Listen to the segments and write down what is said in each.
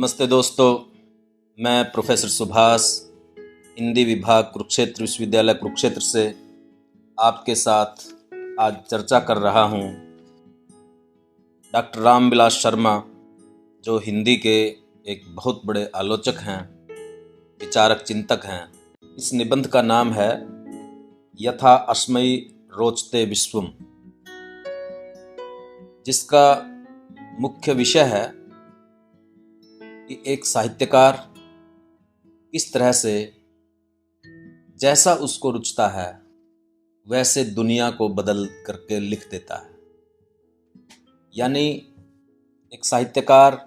नमस्ते दोस्तों, मैं प्रोफेसर सुभाष, हिंदी विभाग कुरुक्षेत्र विश्वविद्यालय कुरुक्षेत्र से आपके साथ आज चर्चा कर रहा हूँ। डॉक्टर रामविलास शर्मा, जो हिंदी के एक बहुत बड़े आलोचक हैं, विचारक, चिंतक हैं, इस निबंध का नाम है यथा अस्मै रोचते विश्वम, जिसका मुख्य विषय है कि एक साहित्यकार किस तरह से जैसा उसको रुचता है वैसे दुनिया को बदल करके लिख देता है। यानी एक साहित्यकार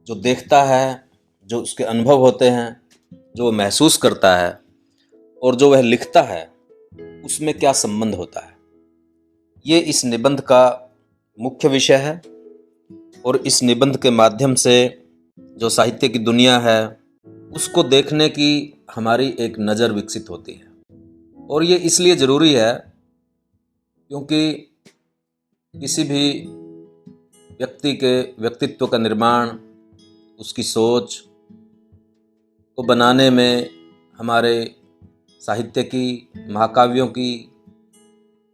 जो देखता है, जो उसके अनुभव होते हैं, जो वह महसूस करता है और जो वह लिखता है, उसमें क्या संबंध होता है, ये इस निबंध का मुख्य विषय है। और इस निबंध के माध्यम से जो साहित्य की दुनिया है उसको देखने की हमारी एक नज़र विकसित होती है। और ये इसलिए ज़रूरी है क्योंकि किसी भी व्यक्ति के व्यक्तित्व का निर्माण, उसकी सोच को बनाने में हमारे साहित्य की, महाकाव्यों की,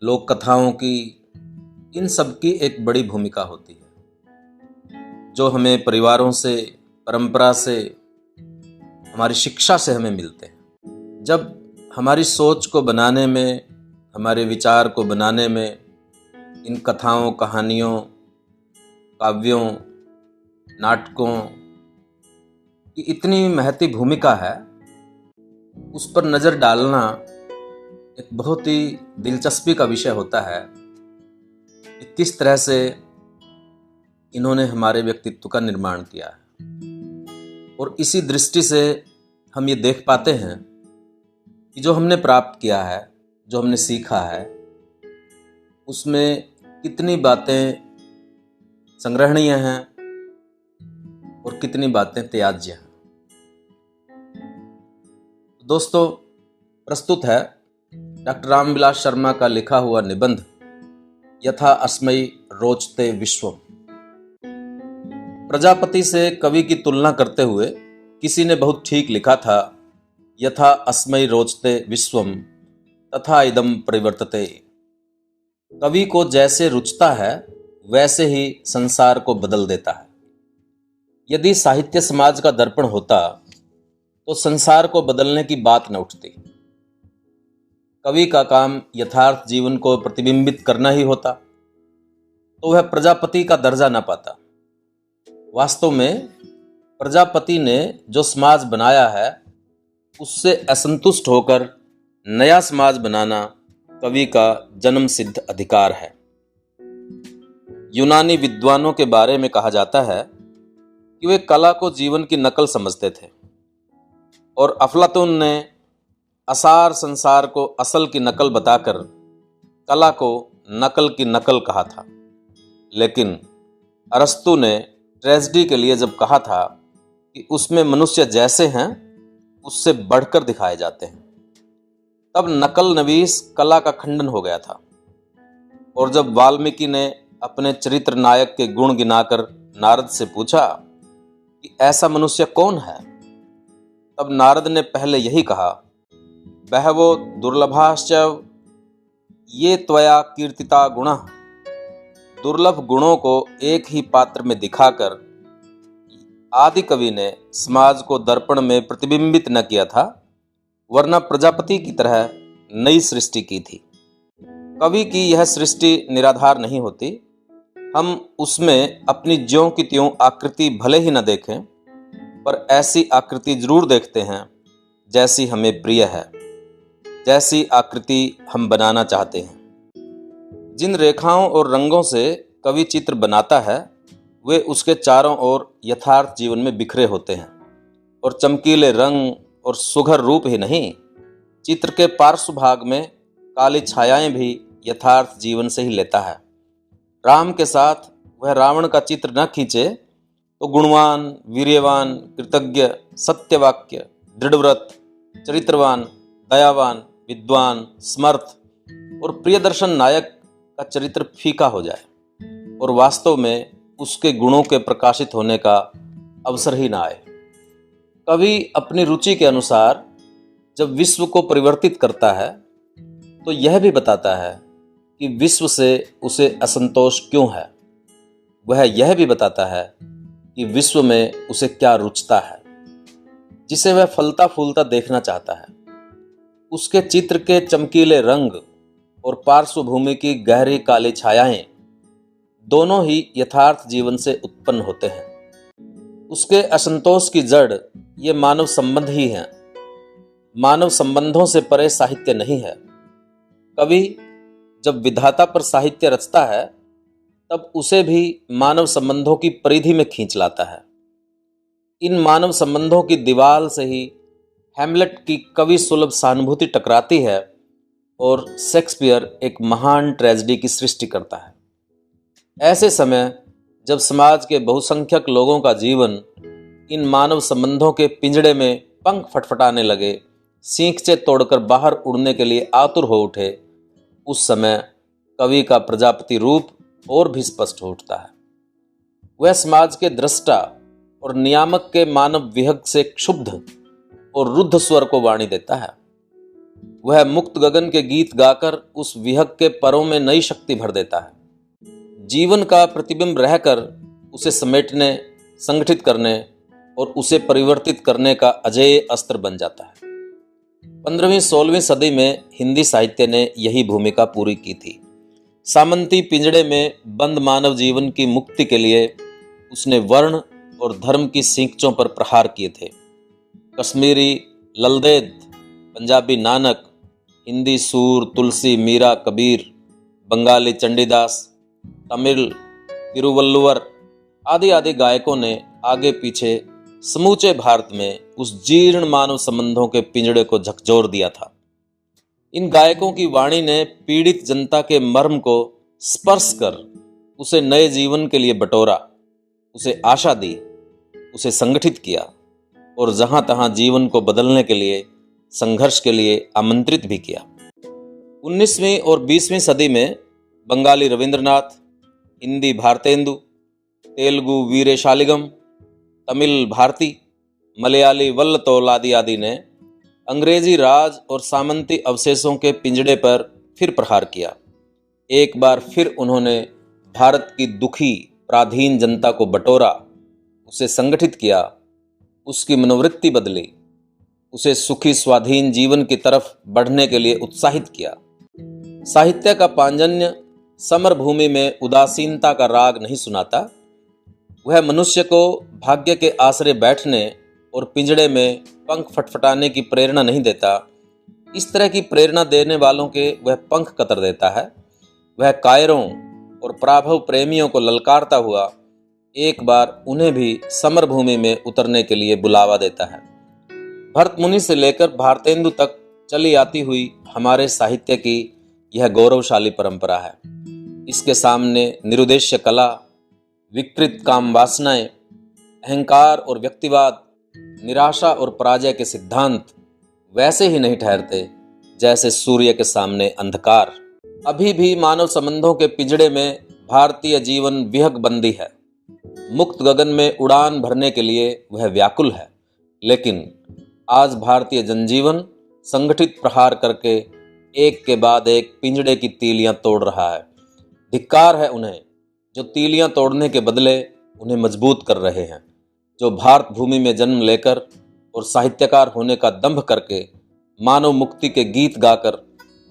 लोक कथाओं की, इन सब की एक बड़ी भूमिका होती है, जो हमें परिवारों से, परंपरा से, हमारी शिक्षा से हमें मिलते हैं। जब हमारी सोच को बनाने में, हमारे विचार को बनाने में इन कथाओं, कहानियों, काव्यों, नाटकों की इतनी महती भूमिका है, उस पर नज़र डालना एक बहुत ही दिलचस्पी का विषय होता है कि किस तरह से इन्होंने हमारे व्यक्तित्व का निर्माण किया है। और इसी दृष्टि से हम ये देख पाते हैं कि जो हमने प्राप्त किया है, जो हमने सीखा है, उसमें कितनी बातें संग्रहणीय हैं और कितनी बातें त्याज्य हैं। दोस्तों, प्रस्तुत है डॉक्टर रामविलास शर्मा का लिखा हुआ निबंध यथा अस्मै रोचते विश्वम। प्रजापति से कवि की तुलना करते हुए किसी ने बहुत ठीक लिखा था, यथा अस्मै रोचते विश्वम तथा इदम परिवर्तते। कवि को जैसे रुचता है वैसे ही संसार को बदल देता है। यदि साहित्य समाज का दर्पण होता तो संसार को बदलने की बात न उठती। कवि का काम यथार्थ जीवन को प्रतिबिंबित करना ही होता, तो वह प्रजापति का दर्जा न पाता। वास्तव में प्रजापति ने जो समाज बनाया है उससे असंतुष्ट होकर नया समाज बनाना कवि का जन्म सिद्ध अधिकार है। यूनानी विद्वानों के बारे में कहा जाता है कि वे कला को जीवन की नकल समझते थे और अफलातून ने असार संसार को असल की नकल बताकर कला को नकल की नकल कहा था। लेकिन अरस्तु ने ट्रेजेडी के लिए जब कहा था कि उसमें मनुष्य जैसे हैं उससे बढ़कर दिखाए जाते हैं, तब नकल नवीस कला का खंडन हो गया था। और जब वाल्मीकि ने अपने चरित्र नायक के गुण गिनाकर नारद से पूछा कि ऐसा मनुष्य कौन है, तब नारद ने पहले यही कहा, बहवो दुर्लभाश्च ये त्वया कीर्तिता गुणः। दुर्लभ गुणों को एक ही पात्र में दिखाकर आदि कवि ने समाज को दर्पण में प्रतिबिंबित न किया था, वरना प्रजापति की तरह नई सृष्टि की थी। कवि की यह सृष्टि निराधार नहीं होती। हम उसमें अपनी ज्यों की त्यों आकृति भले ही न देखें, पर ऐसी आकृति जरूर देखते हैं जैसी हमें प्रिय है, जैसी आकृति हम बनाना चाहते हैं। जिन रेखाओं और रंगों से कवि चित्र बनाता है वे उसके चारों ओर यथार्थ जीवन में बिखरे होते हैं। और चमकीले रंग और सुघर रूप ही नहीं, चित्र के पार्श्व भाग में काली छायाएं भी यथार्थ जीवन से ही लेता है। राम के साथ वह रावण का चित्र न खींचे तो गुणवान, वीर्यवान, कृतज्ञ, सत्यवाक्य, दृढ़व्रत, चरित्रवान, दयावान, विद्वान, समर्थ और प्रियदर्शन नायक का चरित्र फीका हो जाए और वास्तव में उसके गुणों के प्रकाशित होने का अवसर ही ना आए। कवि अपनी रुचि के अनुसार जब विश्व को परिवर्तित करता है तो यह भी बताता है कि विश्व से उसे असंतोष क्यों है। वह यह भी बताता है कि विश्व में उसे क्या रुचता है, जिसे वह फलता फूलता देखना चाहता है। उसके चित्र के चमकीले रंग और पार्श्वभूमि की गहरी काली छायाएं दोनों ही यथार्थ जीवन से उत्पन्न होते हैं। उसके असंतोष की जड़ ये मानव संबंध ही हैं। मानव संबंधों से परे साहित्य नहीं है। कवि जब विधाता पर साहित्य रचता है तब उसे भी मानव संबंधों की परिधि में खींच लाता है। इन मानव संबंधों की दीवार से ही हैमलेट की कवि सुलभ सहानुभूति टकराती है और शेक्सपियर एक महान ट्रेजेडी की सृष्टि करता है। ऐसे समय जब समाज के बहुसंख्यक लोगों का जीवन इन मानव संबंधों के पिंजड़े में पंख फटफटाने लगे, सींखचे तोड़कर बाहर उड़ने के लिए आतुर हो उठे, उस समय कवि का प्रजापति रूप और भी स्पष्ट हो उठता है। वह समाज के दृष्टा और नियामक के मानव विहग से क्षुब्ध और रुद्ध स्वर को वाणी देता है। वह मुक्त गगन के गीत गाकर उस विहग के परों में नई शक्ति भर देता है। जीवन का प्रतिबिंब रहकर उसे समेटने, संगठित करने और उसे परिवर्तित करने का अजेय अस्त्र बन जाता है। 15वीं-16वीं सदी में हिंदी साहित्य ने यही भूमिका पूरी की थी। सामंती पिंजड़े में बंद मानव जीवन की मुक्ति के लिए उसने वर्ण और धर्म की सींचों पर प्रहार किए थे। कश्मीरी ललदेद, पंजाबी नानक, हिंदी सूर, तुलसी, मीरा, कबीर, बंगाली चंडीदास, तमिल तिरुवल्लुवर आदि आदि गायकों ने आगे पीछे समूचे भारत में उस जीर्ण मानव संबंधों के पिंजड़े को झकझोर दिया था। इन गायकों की वाणी ने पीड़ित जनता के मर्म को स्पर्श कर उसे नए जीवन के लिए बटोरा, उसे आशा दी, उसे संगठित किया और जहां तहां जीवन को बदलने के लिए, संघर्ष के लिए आमंत्रित भी किया। 19वीं और 20वीं सदी में बंगाली रविंद्रनाथ, हिंदी भारतेंदु, तेलुगु वीरेशालिगम, तमिल भारती, मलयाली वल्लतोल आदि आदि ने अंग्रेजी राज और सामंती अवशेषों के पिंजड़े पर फिर प्रहार किया। एक बार फिर उन्होंने भारत की दुखी पराधीन जनता को बटोरा, उसे संगठित किया, उसकी मनोवृत्ति बदली, उसे सुखी स्वाधीन जीवन की तरफ बढ़ने के लिए उत्साहित किया। साहित्य का पांजन्य समर भूमि में उदासीनता का राग नहीं सुनाता। वह मनुष्य को भाग्य के आसरे बैठने और पिंजड़े में पंख फटफटाने की प्रेरणा नहीं देता। इस तरह की प्रेरणा देने वालों के वह पंख कतर देता है। वह कायरों और पराभव प्रेमियों को ललकारता हुआ एक बार उन्हें भी समर भूमि में उतरने के लिए बुलावा देता है। भरत मुनि से लेकर भारतेंदु तक चली आती हुई हमारे साहित्य की यह गौरवशाली परंपरा है। इसके सामने निरुद्देश्य कला, विकृत काम वासनाएं, अहंकार और व्यक्तिवाद, निराशा और पराजय के सिद्धांत वैसे ही नहीं ठहरते जैसे सूर्य के सामने अंधकार। अभी भी मानव संबंधों के पिंजड़े में भारतीय जीवन विहग बंदी है। मुक्त गगन में उड़ान भरने के लिए वह व्याकुल है, लेकिन आज भारतीय जनजीवन संगठित प्रहार करके एक के बाद एक पिंजड़े की तीलियां तोड़ रहा है। धिक्कार है उन्हें जो तीलियां तोड़ने के बदले उन्हें मजबूत कर रहे हैं, जो भारत भूमि में जन्म लेकर और साहित्यकार होने का दंभ करके मानव मुक्ति के गीत गाकर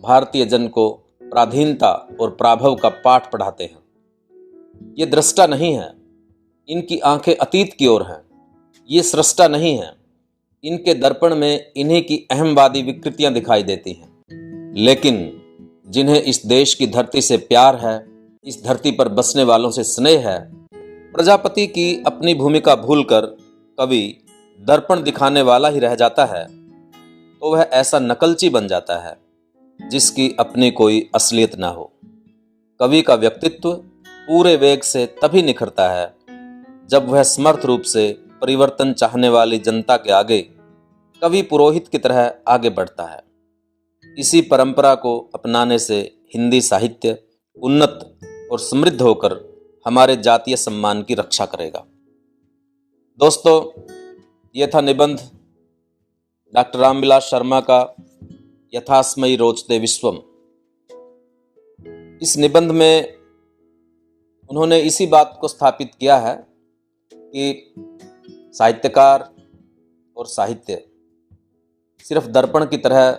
भारतीय जन को पराधीनता और पराभव का पाठ पढ़ाते हैं। ये दृष्टा नहीं है, इनकी आंखें अतीत की ओर हैं। ये सृष्टा नहीं है, इनके दर्पण में इन्हीं की अहमवादी विकृतियां दिखाई देती हैं। लेकिन जिन्हें इस देश की धरती से प्यार है, इस धरती पर बसने वालों से स्नेह है, प्रजापति की अपनी भूमिका भूलकर कवि दर्पण दिखाने वाला ही रह जाता है, तो वह ऐसा नकलची बन जाता है जिसकी अपनी कोई असलियत ना हो। कवि का व्यक्तित्व पूरे वेग से तभी निखरता है जब वह समर्थ रूप से परिवर्तन चाहने वाली जनता के आगे कवि पुरोहित की तरह आगे बढ़ता है। इसी परंपरा को अपनाने से हिंदी साहित्य उन्नत और समृद्ध होकर हमारे जातीय सम्मान की रक्षा करेगा। दोस्तों, ये था निबंध डॉक्टर रामविलास शर्मा का यथास्मयी रोचते विश्वम। इस निबंध में उन्होंने इसी बात को स्थापित किया है कि साहित्यकार और साहित्य सिर्फ दर्पण की तरह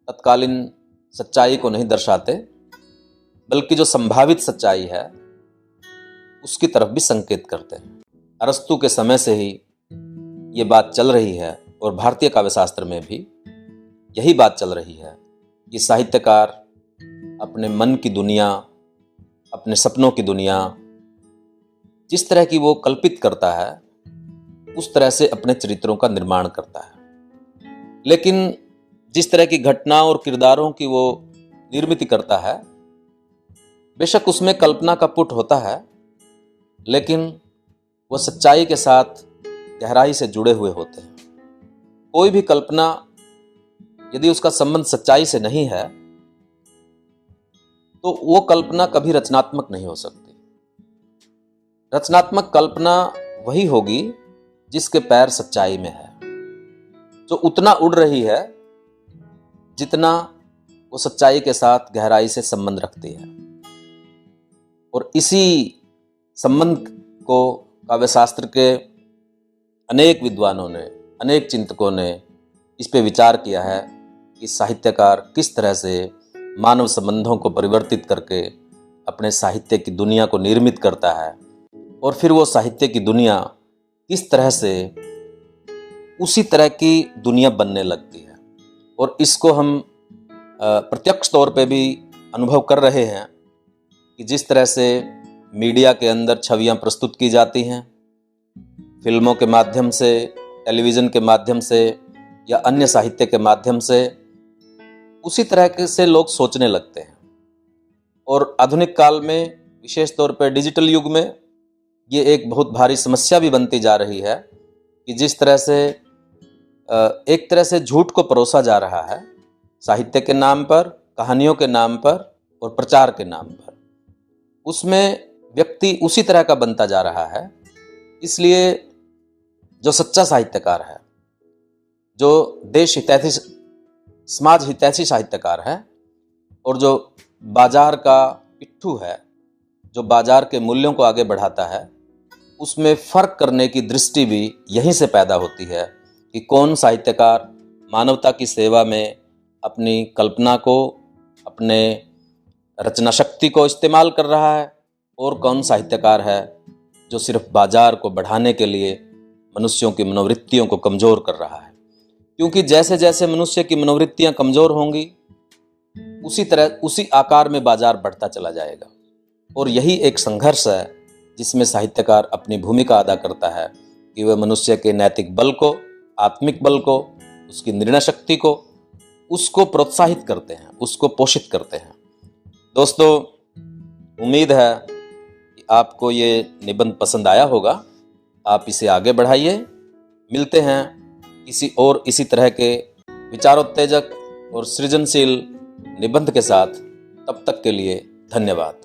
तत्कालीन सच्चाई को नहीं दर्शाते, बल्कि जो संभावित सच्चाई है उसकी तरफ भी संकेत करते हैं। अरस्तु के समय से ही ये बात चल रही है और भारतीय काव्यशास्त्र में भी यही बात चल रही है कि साहित्यकार अपने मन की दुनिया, अपने सपनों की दुनिया जिस तरह की वो कल्पित करता है उस तरह से अपने चरित्रों का निर्माण करता है। लेकिन जिस तरह की घटना और किरदारों की वो निर्मित करता है, बेशक उसमें कल्पना का पुट होता है, लेकिन वो सच्चाई के साथ गहराई से जुड़े हुए होते हैं। कोई भी कल्पना यदि उसका संबंध सच्चाई से नहीं है तो वो कल्पना कभी रचनात्मक नहीं हो सकती। रचनात्मक कल्पना वही होगी जिसके पैर सच्चाई में है, जो उतना उड़ रही है जितना वो सच्चाई के साथ गहराई से संबंध रखती है। और इसी संबंध को काव्यशास्त्र के अनेक विद्वानों ने, अनेक चिंतकों ने इस पे विचार किया है कि साहित्यकार किस तरह से मानव संबंधों को परिवर्तित करके अपने साहित्य की दुनिया को निर्मित करता है और फिर वो साहित्य की दुनिया किस तरह से उसी तरह की दुनिया बनने लगती है। और इसको हम प्रत्यक्ष तौर पे भी अनुभव कर रहे हैं कि जिस तरह से मीडिया के अंदर छवियां प्रस्तुत की जाती हैं, फिल्मों के माध्यम से, टेलीविज़न के माध्यम से या अन्य साहित्य के माध्यम से, उसी तरह से लोग सोचने लगते हैं। और आधुनिक काल में, विशेष तौर पर डिजिटल युग में, ये एक बहुत भारी समस्या भी बनती जा रही है कि जिस तरह से एक तरह से झूठ को परोसा जा रहा है साहित्य के नाम पर, कहानियों के नाम पर और प्रचार के नाम पर, उसमें व्यक्ति उसी तरह का बनता जा रहा है। इसलिए जो सच्चा साहित्यकार है, जो देश हितैषी, समाज हितैषी साहित्यकार है और जो बाजार का पिट्ठू है, जो बाजार के मूल्यों को आगे बढ़ाता है, उसमें फ़र्क करने की दृष्टि भी यहीं से पैदा होती है कि कौन साहित्यकार मानवता की सेवा में अपनी कल्पना को, अपने रचना शक्ति को इस्तेमाल कर रहा है और कौन साहित्यकार है जो सिर्फ बाजार को बढ़ाने के लिए मनुष्यों की मनोवृत्तियों को कमज़ोर कर रहा है। क्योंकि जैसे जैसे मनुष्य की मनोवृत्तियां कमज़ोर होंगी उसी तरह, उसी आकार में बाजार बढ़ता चला जाएगा। और यही एक संघर्ष है जिसमें साहित्यकार अपनी भूमिका अदा करता है कि वह मनुष्य के नैतिक बल को, आत्मिक बल को, उसकी निर्णय शक्ति को, उसको प्रोत्साहित करते हैं, उसको पोषित करते हैं। दोस्तों, उम्मीद है कि आपको ये निबंध पसंद आया होगा। आप इसे आगे बढ़ाइए। मिलते हैं किसी और इसी तरह के विचारोत्तेजक और सृजनशील निबंध के साथ। तब तक के लिए धन्यवाद।